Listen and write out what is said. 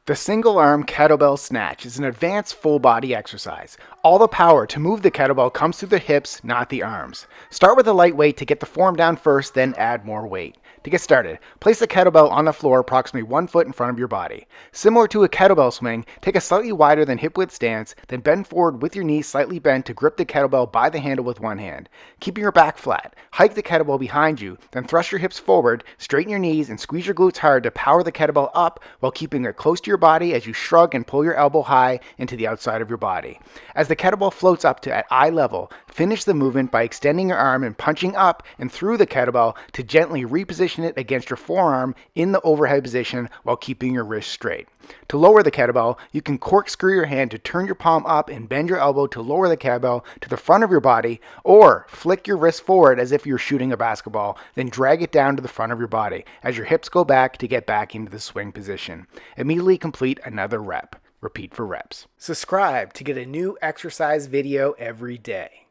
The Single Arm Kettlebell Snatch is an advanced full body exercise. All the power to move the kettlebell comes through the hips, not the arms. Start with a light weight to get the form down first, then add more weight. To get started, place the kettlebell on the floor approximately 1 foot in front of your body. Similar to a kettlebell swing, take a slightly wider than hip width stance, then bend forward with your knees slightly bent to grip the kettlebell by the handle with one hand. Keeping your back flat, hike the kettlebell behind you, then thrust your hips forward, straighten your knees, and squeeze your glutes hard to power the kettlebell up while keeping it close to your body as you shrug and pull your elbow high into the outside of your body. As the kettlebell floats up to at eye level, finish the movement by extending your arm and punching up and through the kettlebell to gently reposition it against your forearm in the overhead position while keeping your wrist straight. To lower the kettlebell, you can corkscrew your hand to turn your palm up and bend your elbow to lower the kettlebell to the front of your body, or flick your wrist forward as if you're shooting a basketball, then drag it down to the front of your body as your hips go back to get back into the swing position. Immediately complete another rep. Repeat for reps. Subscribe to get a new exercise video every day.